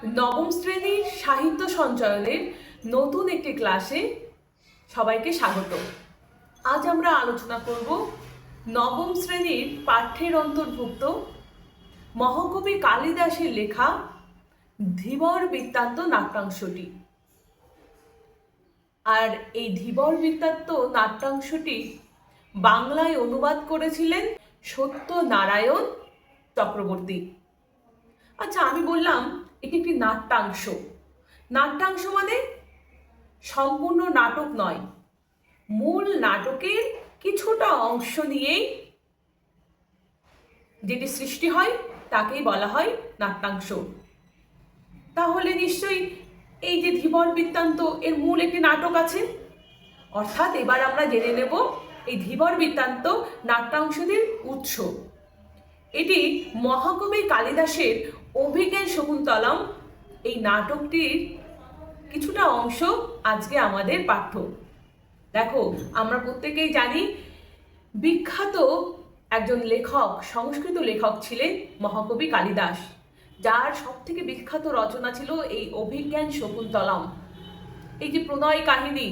নবম শ্রেণীর সাহিত্য সঞ্চয়নের নতুন একটি ক্লাসে সবাইকে স্বাগত। আজ আমরা আলোচনা করব নবম শ্রেণীর পাঠ্যের অন্তর্ভুক্ত মহাকবি কালিদাসের লেখা ধীবর বৃত্তান্ত নাট্যাংশটি। আর এই ধীবর বৃত্তান্ত নাট্যাংশটি বাংলায় অনুবাদ করেছিলেন সত্যনারায়ণ চক্রবর্তী। আচ্ছা, আমি বললাম এটি একটি নাট্যাংশ। নাট্যাংশ মানে সম্পূর্ণ নাটক নয়, মূল নাটকের কিছুটা অংশ নিয়েই যেটি সৃষ্টি হয় তাকেই বলা হয় নাট্যাংশ। তাহলে নিশ্চয়ই এই যে ধীবর বৃত্তান্ত এর মূল একটি নাটক আছে, অর্থাৎ এবার আমরা জেনে নেব এই ধীবর বৃত্তান্ত নাট্যাংশটির উৎস। এটি মহাকবি কালিদাসের অভিজ্ঞান শকুন্তলম এই নাটকটির কিছুটা অংশ আজকে আমাদের পাঠ্য। দেখো, আমরা প্রত্যেকেই জানি বিখ্যাত একজন লেখক, সংস্কৃত লেখক ছিলেন মহাকবি কালিদাস, যার সবথেকে বিখ্যাত রচনা ছিল এই অভিজ্ঞান শকুন্তলম। এই যে প্রণয় কাহিনী,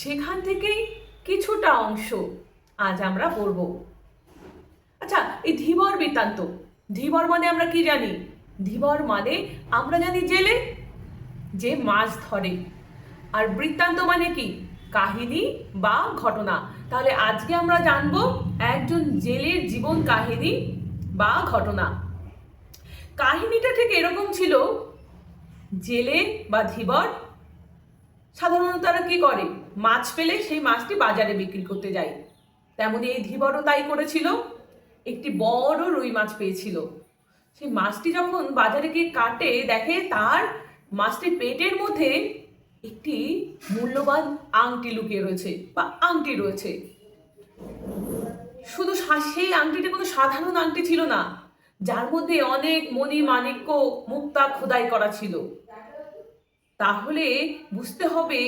সেখান থেকেই কিছুটা অংশ আজ আমরা পড়ব। আচ্ছা, এই ধীবর বৃত্তান্ত, ধীবর মানে আমরা কি জানি? ধীবর মানে আমরা জানি জেলে, যে মাছ ধরে। আর বৃত্তান্ত মানে কি? কাহিনী বা ঘটনা। তাহলে আজকে আমরা জানবো একজন জেলের জীবন কাহিনী বা ঘটনা। কাহিনীটা ঠিক এরকম ছিল, জেলে বা ধীবর সাধারণত তারা কি করে, মাছ পেলে সেই মাছটি বাজারে বিক্রি করতে যায়। তেমনি এই ধীবরও তাই করেছিল। একটি বড় রুই মাছ পেয়েছিল। সেই মাছটি যখন বাজারে গিয়ে কাটে, দেখে তার মাছটির পেটের মধ্যে একটি মূল্যবান আংটি লুকিয়ে রয়েছে বা আংটি রয়েছে। শুধু সেই আংটিটা কোনো সাধারণ আংটি ছিল না, যার মধ্যে অনেক মণি মাণিক্য মুক্তা খোদাই করা ছিল। তাহলে বুঝতে হবে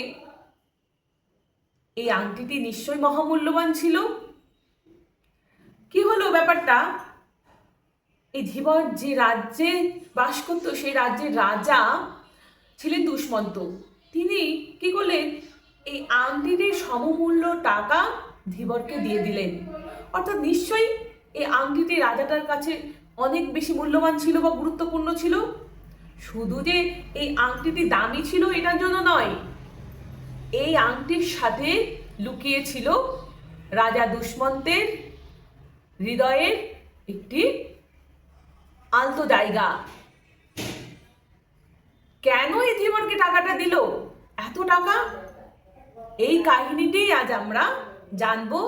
এই আংটিটি নিশ্চয়ই মহামূল্যবান ছিল। কি হলো ব্যাপারটা? এই ধীবর যে রাজ্যে বাস করত, সেই রাজ্যের রাজা ছিলেন দুষ্মন্ত। তিনি কি করলেন, এই আংটিটির সমমূল্য টাকা ধীবরকে দিয়ে দিলেন। অর্থাৎ নিশ্চয়ই এই আংটিটি রাজাটার কাছে অনেক বেশি মূল্যবান ছিল বা গুরুত্বপূর্ণ ছিল। শুধু যে এই আংটিটি দামি ছিল এটার জন্য নয়, এই আংটির সাথে লুকিয়ে ছিল রাজা দুষ্মন্তের হৃদয়ের একটি আলতো জায়গা। কেন এই ধীবরকে টাকাটা দিল, এত টাকা? এই কাহিনীটি আজ আমরা জানবো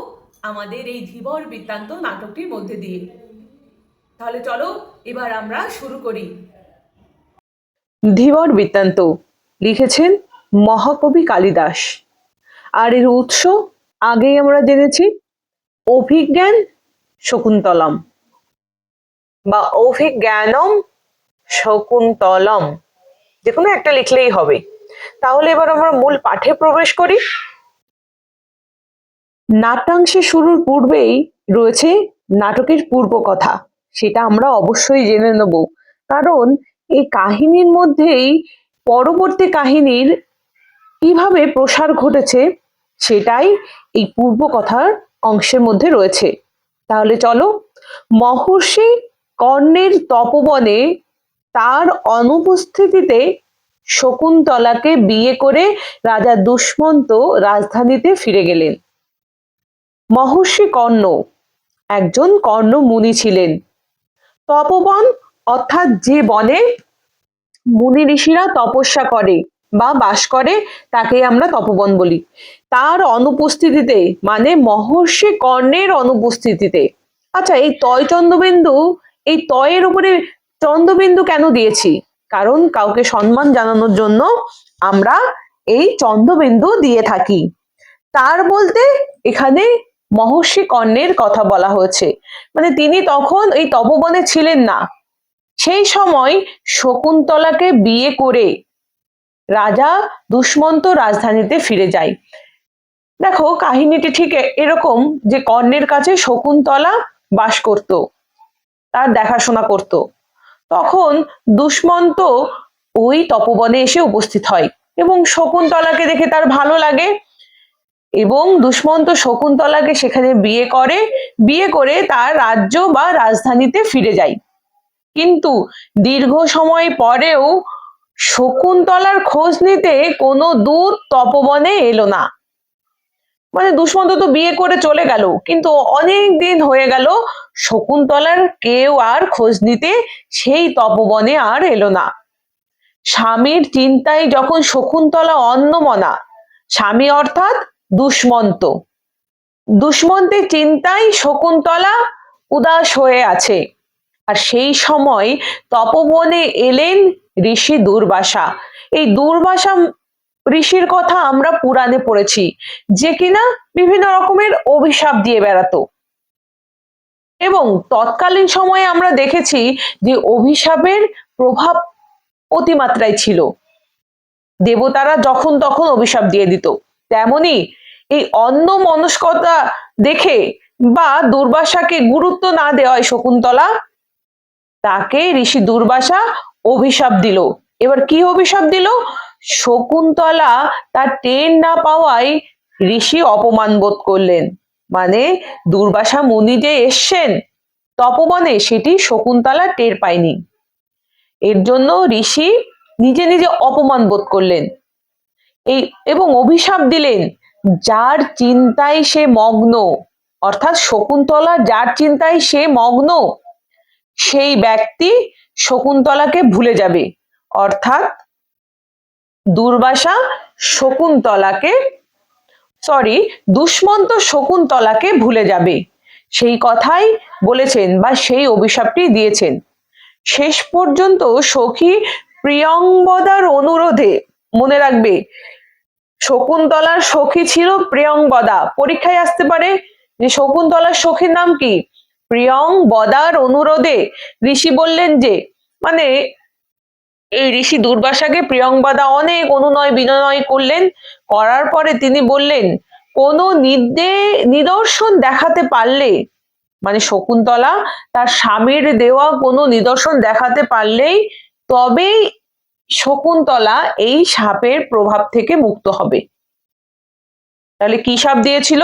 আমাদের এই ধীবর বৃত্তান্ত নাটকটির মধ্যে দিয়ে। তাহলে চলো এবার আমরা শুরু করি। ধীবর বৃত্তান্ত লিখেছেন মহাকবি কালিদাস। আর এর উৎস আগেই আমরা জেনেছি, অভিজ্ঞান শকুন্তলম বা অভিজ্ঞানম শকুন্তলম, যে কোনো একটা লিখলেই হবে। তাহলে এবার আমরা মূল পাঠে প্রবেশ করি। নাট্যাংশে শুরুর পূর্বেই রয়েছে নাটকের পূর্বকথা, সেটা আমরা অবশ্যই জেনে নেব, কারণ এই কাহিনীর মধ্যেই পরবর্তী কাহিনীর কিভাবে প্রসার ঘটেছে সেটাই এই পূর্বকথার অংশের মধ্যে রয়েছে। তাহলে চলো, মহর্ষি কর্ণের তপবনে তার অনুপস্থিতিতে শকুন্তলাকে বিয়ে করে রাজা দুষ্মন্ত রাজধানীতে ফিরে গেলেন। মহর্ষি কর্ণ একজন কর্ণ মুনি ছিলেন। তপবন অর্থাৎ যে বনে মুনি ঋষিরা তপস্যা করে বা বাস করে, তাকে আমরা তপবন বলি। তার অনুপস্থিতিতে মানে মহর্ষি কর্ণের অনুপস্থিতিতে। আচ্ছা, এই তয় চন্দ্রবিন্দু, এই তয়ের উপরে চন্দ্রবিন্দু কেন দিয়েছি? কারণ কাউকে সম্মান জানানোর জন্য আমরা এই চন্দ্রবিন্দু দিয়ে থাকি। তার বলতে এখানে মহর্ষি কর্ণের কথা বলা হয়েছে, মানে তিনি তখন এই তপবনে ছিলেন না। সেই সময় শকুন্তলাকে বিয়ে করে রাজা দুষ্মন্ত রাজধানীতে ফিরে যায়। দেখো, কাহিনীটি ঠিক এরকম যে কর্ণের কাছে শকুন্তলা বাস করত, তার দেখাশোনা করত। তখন দুষ্মন্ত ওই তপবনে এসে উপস্থিত হয় এবং শকুন্তলাকে দেখে তার ভালো লাগে এবং দুষ্মন্ত শকুন্তলাকে সেখানে বিয়ে করে তার রাজ্য বা রাজধানীতে ফিরে যায়। কিন্তু দীর্ঘ সময় পরেও শকুন্তলার খোঁজ নিতে কোনো দূত তপবনে এলো না। মানে দুষ্মন্ত তো বিয়ে করে চলে গেল, কিন্তু অনেক দিন হয়ে গেল শকুন্তলার কেউ আর খোঁজ নিতে সেই তপবনে আর এলো না। স্বামীর চিন্তায় যখন শকুন্তলা অন্নমনা, স্বামী অর্থাৎ দুষ্মন্তের চিন্তায় শকুন্তলা উদাস হয়ে আছে। আর সেই সময় তপবনে এলেন ঋষি দুর্বাসা। এই দুর্বাসা ঋষির কথা আমরা পুরাণে পড়েছি, যে কিনা বিভিন্ন রকমের অভিশাপ দিয়ে বেড়াতো এবং তৎকালীন সময়ে আমরা দেখেছি যে অভিশাপের প্রভাব অতিমাত্রায় ছিল। দেবতারা যখন তখন অভিশাপ দিয়ে দিত। তেমনি এই অন্যমনস্কতা দেখে বা দুর্বাসাকে গুরুত্ব না দেওয়ায় শকুন্তলা, তাকে ঋষি দুর্বাসা অভিশাপ দিল। এবার কি অভিশাপ দিল? শকুন্তলা তার টের না পাওয়ায় ঋষি অপমান বোধ করলেন। মানে দুর্বাসা মুনি যে এসছেন তপবনে, সেটি শকুন্তলা টের পায়নি। এর জন্য ঋষি নিজে নিজে অপমান বোধ করলেন এবং অভিশাপ দিলেন, যার চিন্তায় সে মগ্ন, অর্থাৎ শকুন্তলা যার চিন্তায় সে মগ্ন, সেই ব্যক্তি শকুন্তলাকে ভুলে যাবে। অর্থাৎ দুষ্মন্ত শকুন্তলাকে ভুলে যাবে, সেই কথাই বলেছেন বা সেই অভিশাপটি দিয়েছেন। শেষ পর্যন্ত সখী প্রিয়ংবদার অনুরোধে, মনে রাখবে শকুন্তলার সখী ছিল প্রিয়ংবদা, পরীক্ষায় আসতে পারে যে শকুন্তলার সখীর নাম কি? প্রিয়ংবদার অনুরোধে ঋষি বললেন যে, মানে এই ঋষি দুর্বাসাকে প্রিয়ংবদা অনেক অনুনয় বিনয় করলেন। করার পরে তিনি বললেন, কোনো নিদর্শন দেখাতে পারলে, মানে শকুন্তলা তার স্বামীর দেওয়া কোনো নিদর্শন দেখাতে পারলেই তবেই শকুন্তলা এই শাপের প্রভাব থেকে মুক্ত হবে। তাহলে কি শাপ দিয়েছিল?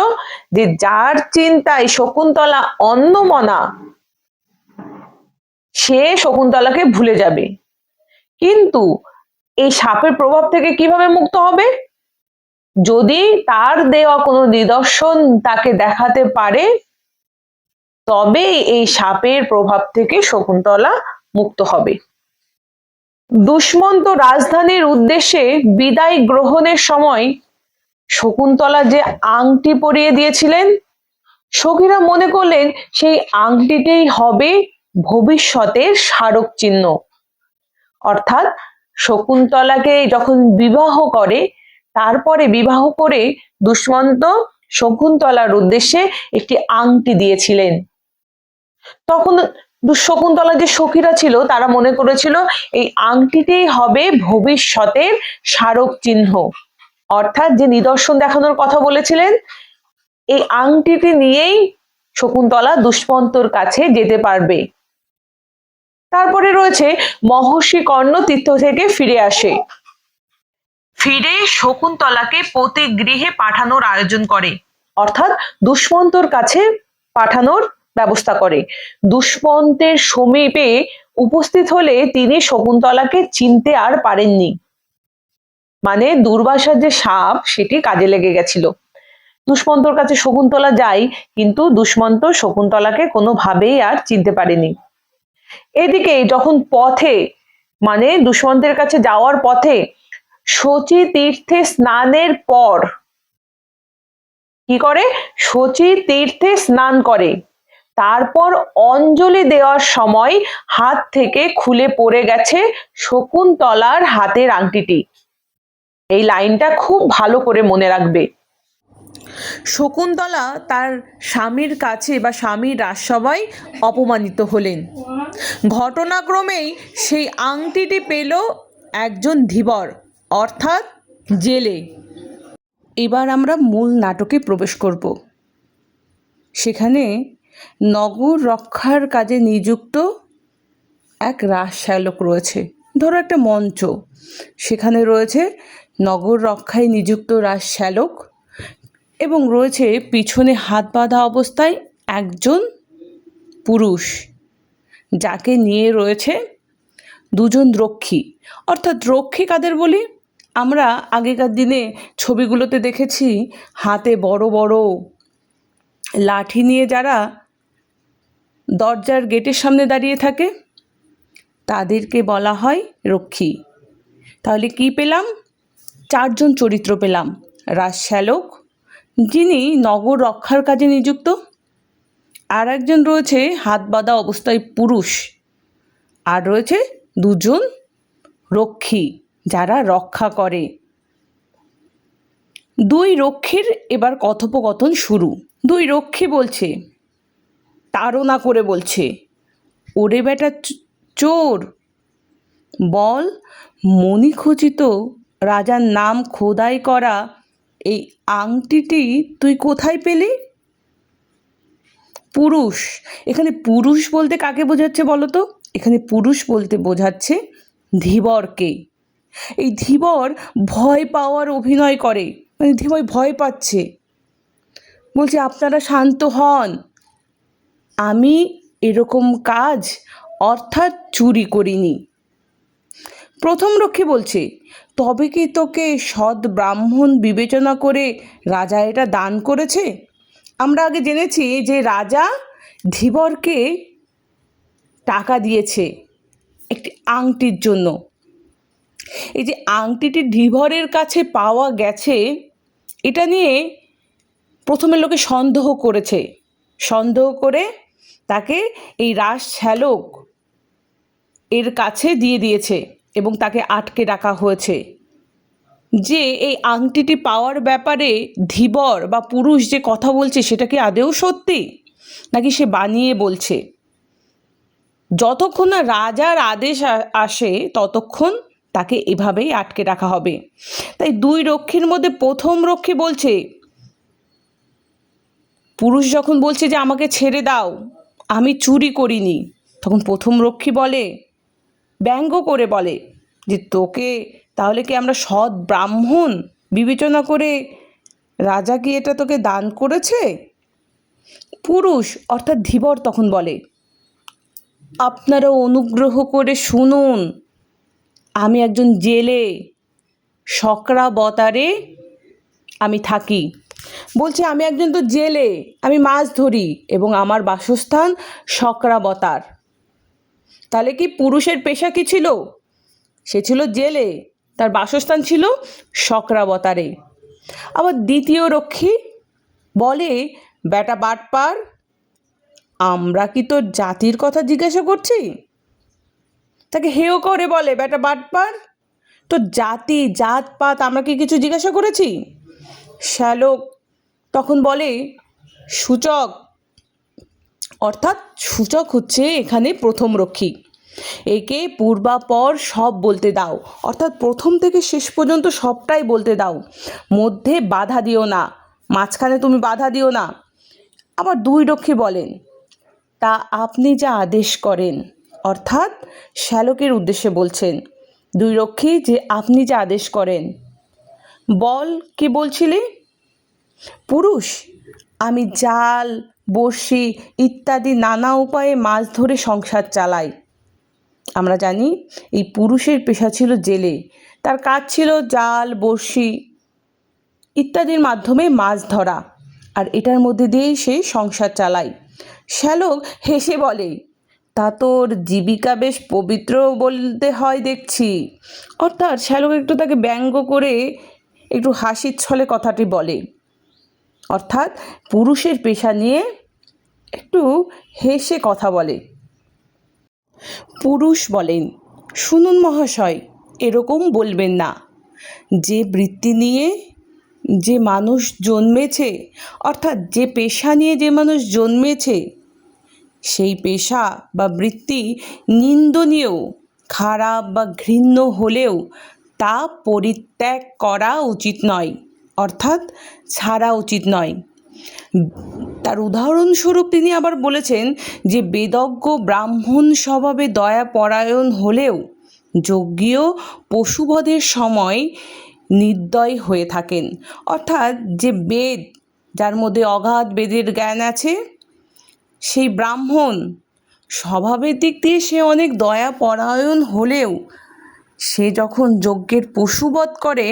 যে যার চিন্তায় শকুন্তলা অন্যমনা, সে শকুন্তলাকে ভুলে যাবে। কিন্তু এই শাপের প্রভাব থেকে কিভাবে মুক্ত হবে? যদি তার দেওয়া কোনো নিদর্শন তাকে দেখাতে পারে, তবে এই শাপের প্রভাব থেকে শকুন্তলা মুক্ত হবে। দুষ্মন্ত রাজধানীর উদ্দেশ্যে বিদায় গ্রহণের সময় শকুন্তলা যে আংটি পরিয়ে দিয়েছিলেন, সখীরা মনে করলেন সেই আংটিটাই হবে ভবিষ্যতের স্মারক চিহ্ন। অর্থাৎ শকুন্তলাকে যখন বিবাহ করে, তারপরে বিবাহ করে দুষ্মন্ত শকুন্তলার উদ্দেশ্যে একটি আংটি দিয়েছিলেন। তখন শকুন্তলা যে সখীরা ছিল তারা মনে করেছিল এই আংটিটাই হবে ভবিষ্যতের স্মারক চিহ্ন, অর্থাৎ যে নিদর্শন দেখানোর কথা বলেছিলেন, এই আংটিটি নিয়েই শকুন্তলা দুষ্মন্তর কাছে যেতে পারবে। তারপরে রয়েছে মহর্ষি কর্ণ তীর্থ থেকে ফিরে শকুন্তলাকে পতিগৃহে পাঠানোর আয়োজন করে, অর্থাৎ দুষ্মন্তর কাছে পাঠানোর ব্যবস্থা করে। দুষ্মন্তের সমীপে উপস্থিত হলে তিনি শকুন্তলাকে চিনতে আর পারেননি। মানে দুর্বাসার যে শাপ সেটি কাজে লেগে গেছিল। দুষ্মন্তর কাছে শকুন্তলা যায়, কিন্তু দুষ্মন্ত শকুন্তলাকে কোনোভাবেই আর চিনতে পারেনি। এদিকে যখন পথে, মানে দুষ্মন্তের কাছে যাওয়ার পথে শচী তীর্থে স্নানের পর কি করে? শচী তীর্থে স্নান করে, তারপর অঞ্জলি দেওয়ার সময় হাত থেকে খুলে পড়ে গেছে শকুন্তলার হাতের আংটিটি। এই লাইনটা খুব ভালো করে মনে রাখবে। শকুন্তলা তার স্বামীর কাছে বা স্বামীর রাজসভায় অপমানিত হলেন। ঘটনাক্রমেই সেই আংটিটি পেল একজন ধীবর, অর্থাৎ জেলে। এবার আমরা মূল নাটকে প্রবেশ করব। সেখানে নগর রক্ষার কাজে নিযুক্ত এক রাজশ্যালক রয়েছে, ধরো একটা মঞ্চ, সেখানে রয়েছে নগর রক্ষায় নিযুক্ত রাজশ্যালক এবং রয়েছে পিছনে হাত বাঁধা অবস্থায় একজন পুরুষ, যাকে নিয়ে রয়েছে দুজন রক্ষী। অর্থাৎ রক্ষী কাদের বলি? আমরা আগেকার দিনে ছবিগুলোতে দেখেছি হাতে বড় বড় লাঠি নিয়ে যারা দরজার গেটের সামনে দাঁড়িয়ে থাকে, তাদেরকে বলা হয় রক্ষী। তাহলে কি পেলাম? চারজন চরিত্র পেলাম। রাজশ্যালক, যিনি নগর রক্ষার কাজে নিযুক্ত, আর একজন রয়েছে হাত বাঁধা অবস্থায় পুরুষ, আর রয়েছে দুজন রক্ষী যারা রক্ষা করে। দুই রক্ষীর এবার কথোপকথন শুরু। দুই রক্ষী বলছে, তাড়না করে বলছে, ওরে বেটা চোর, বল মণিখচিত রাজার নাম খোদাই করা এই আংটিটি তুই কোথায় পেলি? পুরুষ, এখানে পুরুষ বলতে কাকে বোঝাচ্ছে বলো তো? এখানে পুরুষ বলতে বোঝাচ্ছে ধীবরকে। এই ধীবর ভয় পাওয়ার অভিনয় করে, মানে ধীবর ভয় পাচ্ছে, বলছে আপনারা শান্ত হন, আমি এরকম কাজ অর্থাৎ চুরি করিনি। প্রথম রক্ষী বলছে, তবে কি তোকে সৎ ব্রাহ্মণ বিবেচনা করে রাজা এটা দান করেছে? আমরা আগে জেনেছি যে রাজা ধীবরকে টাকা দিয়েছে একটি আংটির জন্য। এই যে আংটিটি ধীবরের কাছে পাওয়া গেছে, এটা নিয়ে প্রথমে লোকে সন্দেহ করেছে, সন্দেহ করে তাকে এই রাজশ্যালক এর কাছে দিয়ে দিয়েছে এবং তাকে আটকে রাখা হয়েছে যে এই আংটিটি পাওয়ার ব্যাপারে ধীবর বা পুরুষ যে কথা বলছে সেটা কি আদৌ সত্যি নাকি সে বানিয়ে বলছে। যতক্ষণ না রাজার আদেশ আসে ততক্ষণ তাকে এভাবেই আটকে রাখা হবে। তাই দুই রক্ষীর মধ্যে প্রথম রক্ষী বলছে, পুরুষ যখন বলছে যে আমাকে ছেড়ে দাও, আমি চুরি করিনি, তখন প্রথম রক্ষী বলে, ব্যঙ্গ করে বলে যে তোকে তাহলে কি আমরা সৎ ব্রাহ্মণ বিবেচনা করে রাজা কি এটা তোকে দান করেছে? পুরুষ অর্থাৎ ধীবর তখন বলে, আপনারা অনুগ্রহ করে শুনুন, আমি একজন জেলে, শকরাবতারে আমি থাকি। বলছে আমি একজন তো জেলে, আমি মাছ ধরি এবং আমার বাসস্থান শকরাবতার। তাহলে কি পুরুষের পেশা কি ছিল? সে ছিল জেলে, তার বাসস্থান ছিল শকরাবতারে। আবার দ্বিতীয় রক্ষী বলে, বেটা বাটপার, আমরা কি তোর জাতির কথা জিজ্ঞাসা করছি? তাকে হেয় করে বলে, বেটা বাটপার, তোর জাতি জাতপাত আমরা কি কিছু জিজ্ঞাসা করেছি? শ্যালক তখন বলে, সূচক, অর্থাৎ সূচক হচ্ছে এখানে প্রথম রক্ষী, একে পূর্বাপর সব বলতে দাও, অর্থাৎ প্রথম থেকে শেষ পর্যন্ত সবটাই বলতে দাও, মধ্যে বাধা দিও না, মাঝখানে তুমি বাধা দিও না। আবার দুই রক্ষী বলেন, তা আপনি যা আদেশ করেন, অর্থাৎ শ্যালকের উদ্দেশ্যে বলছেন দুই রক্ষী যে আপনি যা আদেশ করেন। বল কি বলছিলে? পুরুষ, আমি জাল, বড়শি ইত্যাদি নানা উপায়ে মাছ ধরে সংসার চালাই। আমরা জানি এই পুরুষের পেশা ছিল জেলে, তার কাজ ছিল জাল, বড়শি ইত্যাদির মাধ্যমে মাছ ধরা, আর এটার মধ্যে দিয়েই সে সংসার চালায়। শ্যালক হেসে বলে, তা তোর জীবিকা বেশ পবিত্র বলতে হয় দেখছি। অর্থাৎ শ্যালক একটু তাকে ব্যঙ্গ করে একটু হাসির ছলে কথাটি বলে, অর্থাৎ পুরুষের পেশা নিয়ে একটু হেসে কথা বলে। পুরুষ বলেন, শুনুন মহাশয়, এরকম বলবেন না। যে বৃত্তি নিয়ে যে মানুষ জন্মেছে, অর্থাৎ যে পেশা নিয়ে যে মানুষ জন্মেছে, সেই পেশা বা বৃত্তি নিন্দনীয়, খারাপ বা ঘৃণ্য হলেও তা পরিত্যাগ করা উচিত নয়, অর্থাৎ ছাড়া উচিত নয়। তার উদাহরণস্বরূপ তিনি আবার বলেছেন যে বেদজ্ঞ ব্রাহ্মণ স্বভাবে দয়াপরায়ণ হলেও যজ্ঞীয় পশুবধের সময় নির্দয় হয়ে থাকেন। অর্থাৎ যে বেদ, যার মধ্যে অগাধ বেদের জ্ঞান আছে, সেই ব্রাহ্মণ স্বভাবের দিক দিয়ে সে অনেক দয়াপরায়ণ হলেও সে যখন যজ্ঞের পশুবধ করে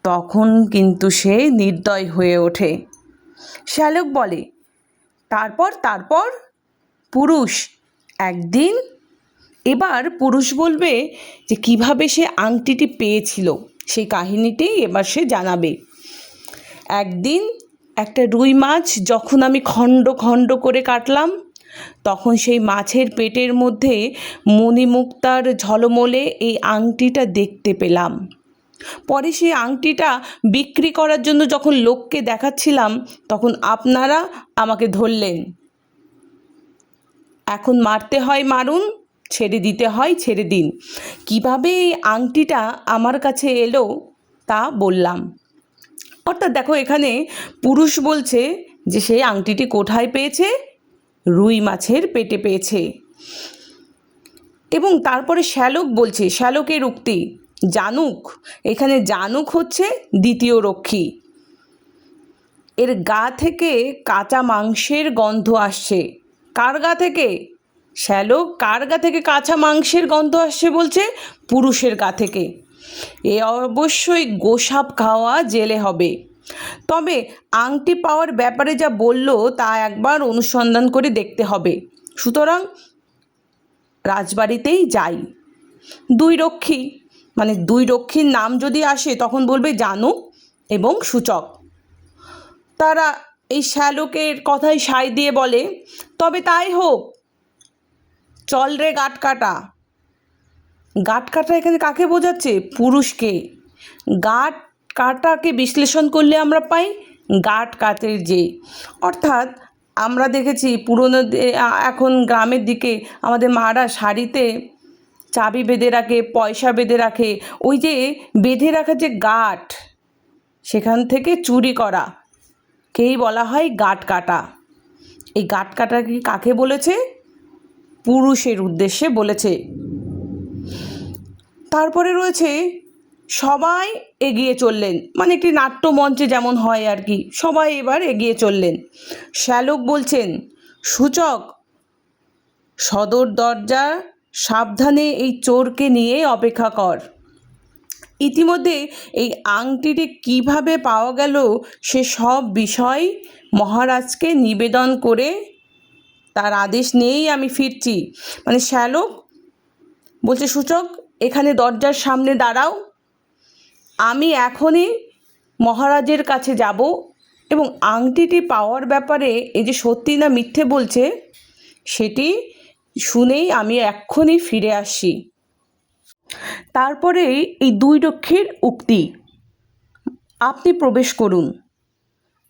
তখন কিন্তু সে নির্দয় হয়ে ওঠে। শ্যালক বলে, তারপর পুরুষ একদিন, এবার পুরুষ বলবে যে কিভাবে সে আংটিটি পেয়েছিল, সেই কাহিনীটি এবার সে জানাবে। একদিন একটা রুই মাছ যখন আমি খণ্ড খণ্ড করে কাটলাম, তখন সেই মাছের পেটের মধ্যে মণিমুক্তার ঝলমলে এই আংটিটা দেখতে পেলাম। পরে সেই আংটিটা বিক্রি করার জন্য যখন লোককে দেখাচ্ছিলাম, তখন আপনারা আমাকে ধরলেন। এখন মারতে হয় মারুন, ছেড়ে দিতে হয় ছেড়ে দিন। কিভাবে এই আংটিটা আমার কাছে এলো তা বললাম। অর্থাৎ দেখো, এখানে পুরুষ বলছে যে সেই আংটিটি কোথায় পেয়েছে? রুই মাছের পেটে পেয়েছে। এবং তারপরে শ্যালক বলছে, শ্যালকের উক্তি, জানুক, এখানে জানুক হচ্ছে দ্বিতীয় রক্ষী। এর গা থেকে কাঁচা মাংসের গন্ধ আসছে। কার গা থেকে? শ্যালক কার গা থেকে কাঁচা মাংসের গন্ধ আসছে বলছে? পুরুষের গা থেকে। এ অবশ্যই গোসাপ খাওয়া জেলে হবে। তবে আংটি পাওয়ার ব্যাপারে যা বলল তা একবার অনুসন্ধান করে দেখতে হবে। সুতরাং রাজবাড়িতেই যাই। দুই রক্ষী, মানে দুই রক্ষীর নাম যদি আসে তখন বলবে জানু এবং সূচক। তারা এই শ্যালকের কথায় সায় দিয়ে বলে, তবে তাই হোক, চল রে গাঁট কাটা। গাঁট কাটা এখানে কাকে বোঝাচ্ছে? পুরুষকে। গাঁট কাটাকে বিশ্লেষণ করলে আমরা পাই গাঁট কাতের যে। অর্থাৎ আমরা দেখেছি পুরনো এখন গ্রামের দিকে আমাদের মারা শাড়িতে চাবি বেঁধে রাখে, পয়সা বেঁধে রাখে, ওই যে বেঁধে রাখা যে গাঁট, সেখান থেকে চুরি করা কেই বলা হয় গাঁট কাটা। এই গাঁট কাটা কি কাকে বলেছে? পুরুষের উদ্দেশ্যে বলেছে। তারপরে রয়েছে সবাই এগিয়ে চললেন, মানে একটি নাট্যমঞ্চে যেমন হয় আর কি, সবাই এবার এগিয়ে চললেন। শ্যালক বলছেন, সূচক, সদর দরজা সাবধানে এই চোরকে নিয়ে অপেক্ষা কর। ইতিমধ্যে এই আংটিটি কিভাবে পাওয়া গেল সে সব বিষয় মহারাজকে নিবেদন করে তার আদেশ নিয়েই আমি ফিরছি। মানে শ্যালক বলছে, সূচক এখানে দরজার সামনে দাঁড়াও, আমি এখনই মহারাজের কাছে যাব এবং আংটিটি পাওয়ার ব্যাপারে এই যে সত্যি না মিথ্যে বলছে সেটি শুনেই আমি এক্ষুনি ফিরে আসি। তারপরে এই দুই রক্ষীর উক্তি, আপনি প্রবেশ করুন,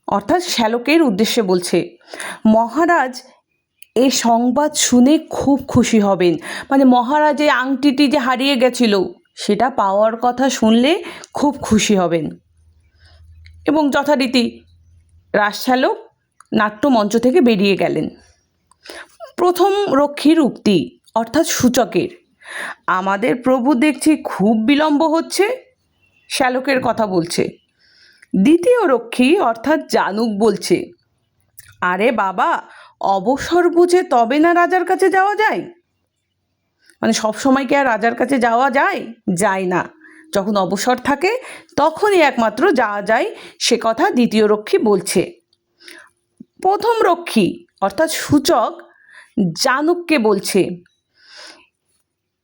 অর্থাৎ শ্যালকের উদ্দেশ্যে বলছে। মহারাজ এই সংবাদ শুনে খুব খুশি হবেন। মানে মহারাজ এই আংটিটি যে হারিয়ে গেছিল সেটা পাওয়ার কথা শুনলে খুব খুশি হবেন। এবং যথারীতি রাজশ্যালক নাট্যমঞ্চ থেকে বেরিয়ে গেলেন। প্রথম রক্ষীর উক্তি, অর্থাৎ সূচকের, আমাদের প্রভু দেখছি খুব বিলম্ব হচ্ছে, শ্যালকের কথা বলছে। দ্বিতীয় রক্ষী অর্থাৎ জানুক বলছে, আরে বাবা, অবসর বুঝে তবে না রাজার কাছে যাওয়া যায়। মানে সবসময় কি আর রাজার কাছে যাওয়া যায়? যায় না। যখন অবসর থাকে তখনই একমাত্র যাওয়া যায়, সে কথা দ্বিতীয় রক্ষী বলছে। প্রথম রক্ষী অর্থাৎ সূচক জানুককে বলছে,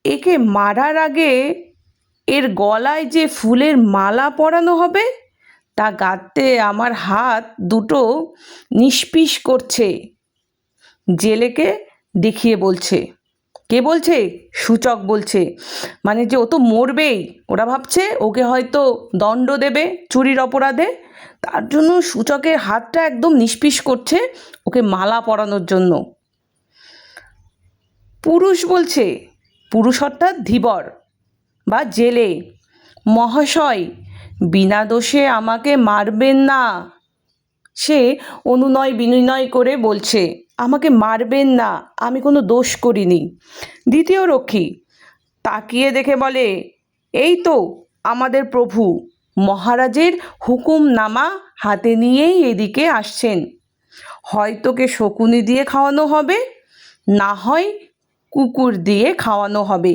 একে মারার আগে এর গলায় যে ফুলের মালা পরানো হবে তা গাঁথতে আমার হাত দুটো নিষ্পিস করছে। জেলেকে দেখিয়ে বলছে। কে বলছে? সূচক বলছে। মানে যে ও তো মরবেই, ওরা ভাবছে ওকে হয়তো দণ্ড দেবে চুরির অপরাধে, তার জন্য সূচকের হাতটা একদম নিষ্পিস করছে ওকে মালা পরানোর জন্য। পুরুষ বলছে, পুরুষ অর্থাৎ ধীবর বা জেলে, মহাশয় বিনা দোষে আমাকে মারবেন না। সে অনুনয় বিনয় করে বলছে, আমাকে মারবেন না, আমি কোনো দোষ করিনি। দ্বিতীয় রক্ষী, তাকিয়ে দেখে বলে, এই তো আমাদের প্রভু মহারাজের হুকুমনামা হাতে নিয়েই এদিকে আসছেন। হয় তোকে শকুনি দিয়ে খাওয়ানো হবে, না হয় কুকুর দিয়ে খাওয়ানো হবে।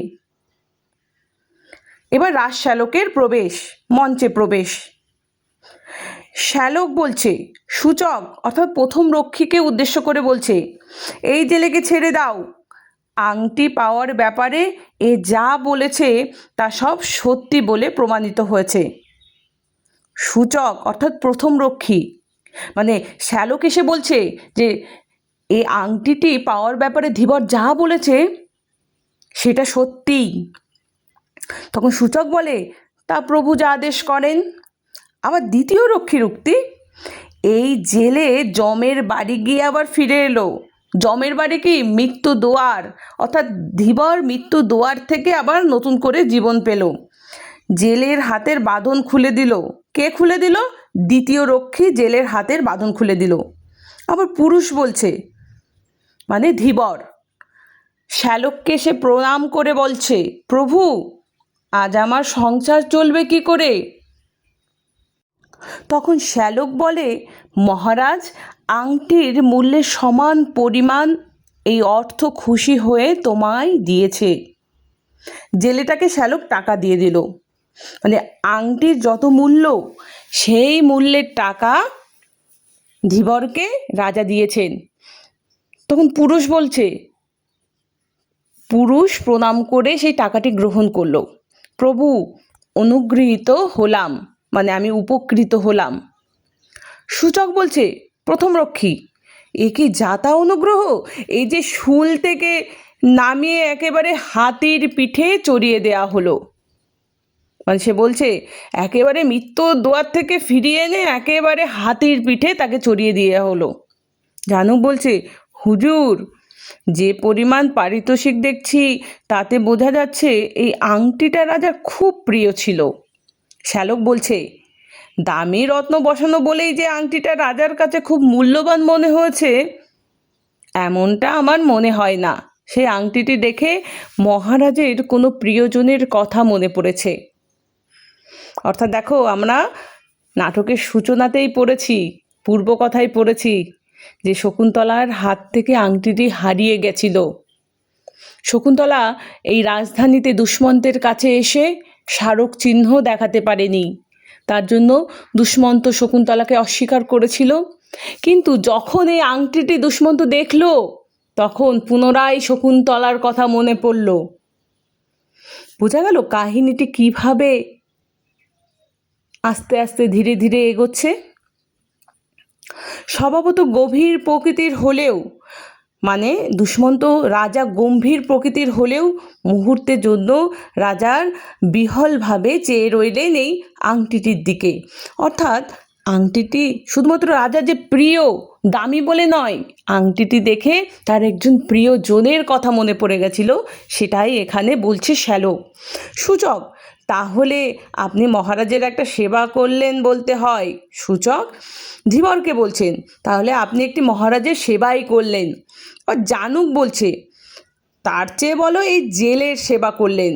এবার রাজশ্যালকের প্রবেশ, মঞ্চে প্রবেশ। শ্যালক বলছে, সূচক অর্থাৎ প্রথম রক্ষীকে উদ্দেশ্য করে বলছে, এই জেলেকে ছেড়ে দাও। আংটি পাওয়ার ব্যাপারে এ যা বলেছে তা সব সত্যি বলে প্রমাণিত হয়েছে। সূচক অর্থাৎ প্রথম রক্ষী, মানে শ্যালক এসে বলছে যে এই আংটিটি পাওয়ার ব্যাপারে ধীবর যা বলেছে সেটা সত্যি। তখন সূচক বলে, তা প্রভু যা আদেশ করেন। আবার দ্বিতীয় রক্ষীর উক্তি, এই জেলে যমের বাড়ি গিয়ে আবার ফিরে এলো। যমের বাড়ি কি? মৃত্যু দুয়ার, অর্থাৎ ধীবর মৃত্যু দুয়ার থেকে আবার নতুন করে জীবন পেল। জেলের হাতের বাঁধন খুলে দিল। কে খুলে দিল? দ্বিতীয় রক্ষী জেলের হাতের বাঁধন খুলে দিল। আবার পুরুষ বলছে, মানে ধীবর শ্যালককে সে প্রণাম করে বলছে, প্রভু আজ আমার সংসার চলবে কি করে? তখন শ্যালক বলে, মহারাজ আংটির মূল্যের সমান পরিমাণ এই অর্থ খুশি হয়ে তোমায় দিয়েছে। জেলেটাকে শ্যালক টাকা দিয়ে দিল, মানে আংটির যত মূল্য সেই মূল্যের টাকা ধীবরকে রাজা দিয়েছেন। তখন পুরুষ বলছে, পুরুষ প্রণাম করে সেই টাকাটি গ্রহণ করলো। প্রভু অনুগৃহীত হলাম, মানে আমি উপকৃত হলাম। সূচক বলছে, প্রথম রক্ষী, এ কি যাতা অনুগ্রহ! এই যে শুল থেকে নামিয়ে একেবারে হাতির পিঠে চড়িয়ে দেয়া হলো। মানে সে বলছে একেবারে মৃত্যুর দুয়ার থেকে ফিরিয়ে এনে একেবারে হাতির পিঠে তাকে চড়িয়ে দেওয়া হলো। জানুক বলছে, হুজুর যে পরিমাণ পারিতোষিক দেখছি তাতে বোঝা যাচ্ছে এই আংটিটা রাজার খুব প্রিয় ছিল। শ্যালক বলছে, দামি রত্ন বসানো বলেই যে আংটিটা রাজার কাছে খুব মূল্যবান মনে হয়েছে এমনটা আমার মনে হয় না। সেই আংটিটি দেখে মহারাজের কোনো প্রিয়জনের কথা মনে পড়েছে। অর্থাৎ দেখো, আমরা নাটকের সূচনাতেই পড়েছি, পূর্ব কথায় পড়েছি যে শকুন্তলার হাত থেকে আংটিটি হারিয়ে গেছিল। শকুন্তলা এই রাজধানীতে দুষ্মন্তের কাছে এসে স্মারক চিহ্ন দেখাতে পারেনি, তার জন্য দুষ্মন্ত শকুন্তলাকে অস্বীকার করেছিল। কিন্তু যখন এই আংটিটি দুষ্মন্ত দেখল তখন পুনরায় শকুন্তলার কথা মনে পড়ল। বোঝা গেল কাহিনীটি কিভাবে আস্তে আস্তে ধীরে ধীরে এগোচ্ছে। স্বভাবত গভীর প্রকৃতির হলেও, মানে দুষ্মন্ত রাজা গম্ভীর প্রকৃতির হলেও মুহূর্তের জন্য রাজার বিহ্বলভাবে চেয়ে রইলেন এই আংটিটির দিকে। অর্থাৎ আংটিটি শুধুমাত্র রাজার যে প্রিয় দামি বলে নয়, আংটিটি দেখে তার একজন প্রিয়জনের কথা মনে পড়ে গেছিল, সেটাই এখানে বলছে শ্যালক। সূচক, তাহলে আপনি মহারাজের একটা সেবা করলেন বলতে হয়। সূচক ধীবরকে বলছেন, তাহলে আপনি একটি মহারাজের সেবাই করলেন। আর জানুক বলছে, তার চেয়ে বলো এই জেলের সেবা করলেন।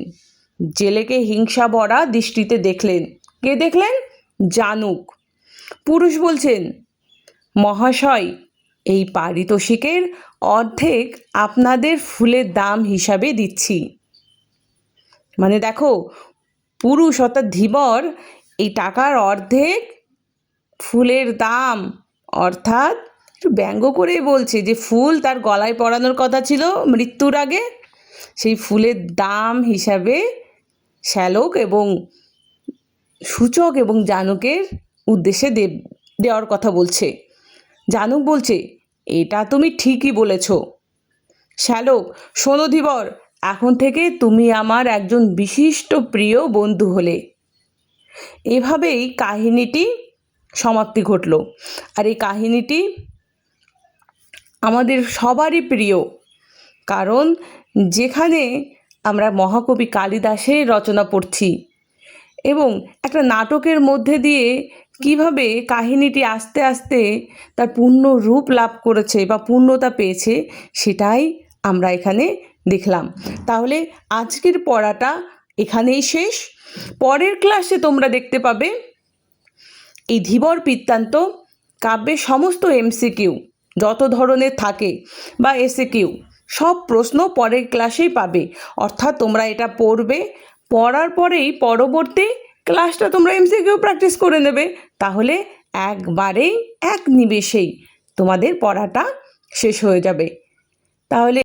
জেলেকে হিংসা ভরা দৃষ্টিতে দেখলেন। কে দেখলেন? জানুক। পুরুষ বলছেন, মহাশয় এই পারিতোষিকের অর্ধেক আপনাদের ফুলের দাম হিসাবে দিচ্ছি। মানে দেখো, পুরুষ অর্থাৎ ধীবর এই টাকার অর্ধেক ফুলের দাম, অর্থাৎ একটু ব্যঙ্গ করেই বলছে যে ফুল তার গলায় পরানোর কথা ছিল মৃত্যুর আগে, সেই ফুলের দাম হিসাবে শ্যালক এবং সূচক এবং জানুকের উদ্দেশ্যে দেওয়ার কথা বলছে। জানুক বলছে, এটা তুমি ঠিকই বলেছ। শ্যালক, শোনো ধীবর, এখন থেকে তুমি আমার একজন বিশিষ্ট প্রিয় বন্ধু হলে। এভাবেই কাহিনীটি সমাপ্তি ঘটল। আর এই কাহিনীটি আমাদের সবারই প্রিয়, কারণ যেখানে আমরা মহাকবি কালিদাসের রচনা পড়ছি এবং একটা নাটকের মধ্যে দিয়ে কিভাবে কাহিনীটি আস্তে আস্তে তার পূর্ণ রূপ লাভ করেছে বা পূর্ণতা পেয়েছে, সেটাই আমরা এখানে দেখলাম। তাহলে আজকের পড়াটা এখানেই শেষ। পরের ক্লাসে তোমরা দেখতে পাবে এই ধীবর বৃত্তান্ত কাব্যের সমস্ত এমসিকিউ যত ধরনের থাকে বা এসএকিউ সব প্রশ্ন পরের ক্লাসেই পাবে। অর্থাৎ তোমরা এটা পড়বে, পড়ার পরেই পরবর্তী ক্লাসটা তোমরা এমসিকিউ প্র্যাকটিস করে নেবে। তাহলে একবারেই এক নিমেষেই তোমাদের পড়াটা শেষ হয়ে যাবে। তাহলে